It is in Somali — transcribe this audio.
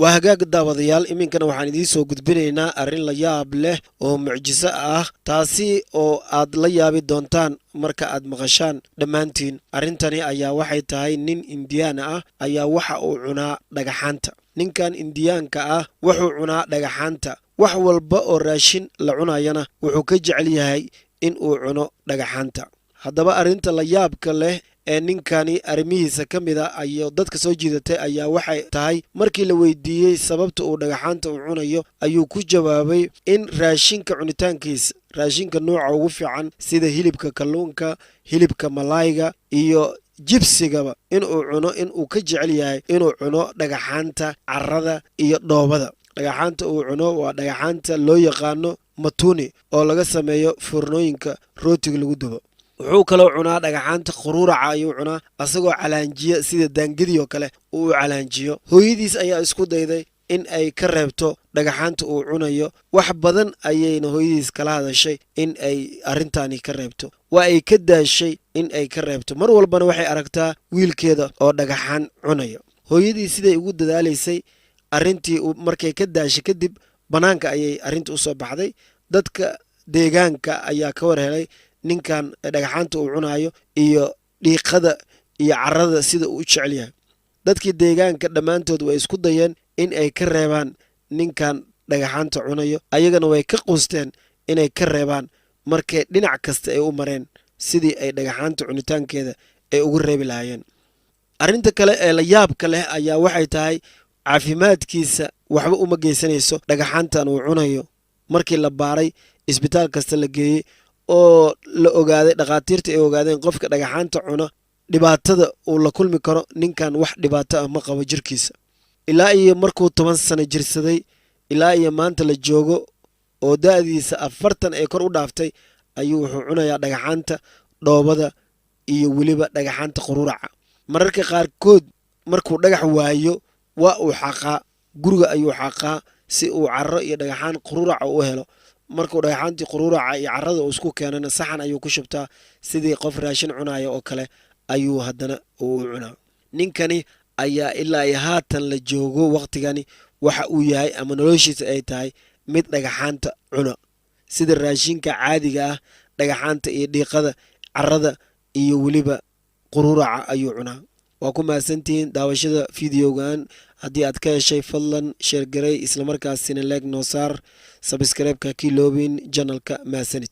waa hagaag daawadayaal iminkana waxaan idiin soo gudbinaynaa arrin la yaab leh oo mucjiso ah taasi oo aad la yaabi doontaan marka aad maqashaan dhammaantiin arrintani ayaa waxay tahay nin indiyaan ah ayaa waxa uu cunaa dhagaxaanta ninkan indiyaanka ah wuxuu cunaa dhagaxaanta wax walba oo raashin la cunayana wuxuu ka jecel yahay in uu cuno dhagaxaanta haddaba arrinta la yaabka leh ee ninkani arrimihiisa ka mid a ayuu dadka soo jiidatay ayaa waxay tahay markii la weydiiyey sababta uu dhagaxaanta u cunayo ayuu ku jawaabay in raashinka cunitaankiisa raashinka nooca ugu fiican sida hilibka kalluunka hilibka malaayga iyo jibsigaba inuu cuno inuu ka jecel yahay inuu cuno dhagaxaanta carrada iyo dhoobada dhagaxaanta uu cuno waa dhagaxaanta loo yaqaano matuni oo laga sameeyo furnooyinka rootiga lagu dubo wuxuu kaloo cunaa dhagaxaanta quruuraca ayuu cunaa asagoo calaanjiya sida daangidii oo kale uu calaanjiyo hooyadiis ayaa isku dayday in ay ka reebto dhagaxaanta uu cunayo wax badan ayayna hooyadiis kala hadashay in ay arrintani ka reebto waa ay ka daashay in ay ka reebto mar walbana waxay aragtaa wiilkeeda oo dhagaxaan cunayo hooyadii siday ugu dadaalaysay arrintii markay ka daashay kadib bannaanka ayay arrinta u soo baxday dadka deegaanka ayaa ka war helay ninkan dhagaxaanta uu cunaayo iyo dhiiqada iyo carrada sida uu u jecel yahay dadkii deegaanka dhammaantood way isku dayeen in ay ka reebaan ninkan dhagaxaanta cunayo ayagana way ka quusteen inay ka reebaan markay dhinac kasta ay u mareen sidii ay dhagaxaanta cunitaankeeda ay ugu reebi lahaayeen arrinta kale ee la yaabka leh ayaa waxay tahay caafimaadkiisa waxba uma geysanayso dhagaxaantan uu cunayo markii la baaray isbitaal kasta la geeyey oo la ogaaday dhakhaatiirta ay ogaadeen qofka dhagaxaanta cuna dhibaatada uu la kulmi karo ninkan wax dhibaato ah ma qabo jirkiisa ilaa iyo markuu 10 sano jirsaday ilaa iyo maanta la joogo oo da'diisa 40 ay kor u dhaaftay ayuu wuxuu cunayaa dhagaxaanta dhoobada iyo weliba dhagaxaanta quruuraca mararka qaarkood markuu dhagax waayo waa uu xaqaa guriga ayuu xaqaa si uu carro iyo dhagaxaan quruuraca u helo markuu dhagaxaantii quruuraca iyo carrada uu isku keenana saxan ayuu ku shubtaa sidii qof raashin cunaya oo kale ayuu haddana uu cunaa ninkani ayaa ilaa iyo haatan la joogo waqtigani waxa uu yahay ama noloshiisa ay tahay mid dhagaxaanta cuna sida raashinka caadiga ah dhagaxaanta iyo dhiiqada carrada iyo weliba quruuraca ayuu cunaa waa ku mahadsantihiin daawashada fideogan haddii aad ka heshay fadlan sheer garay islamarkaasina leeg noo saar sabskribeka kiloobin janalka mahadsanid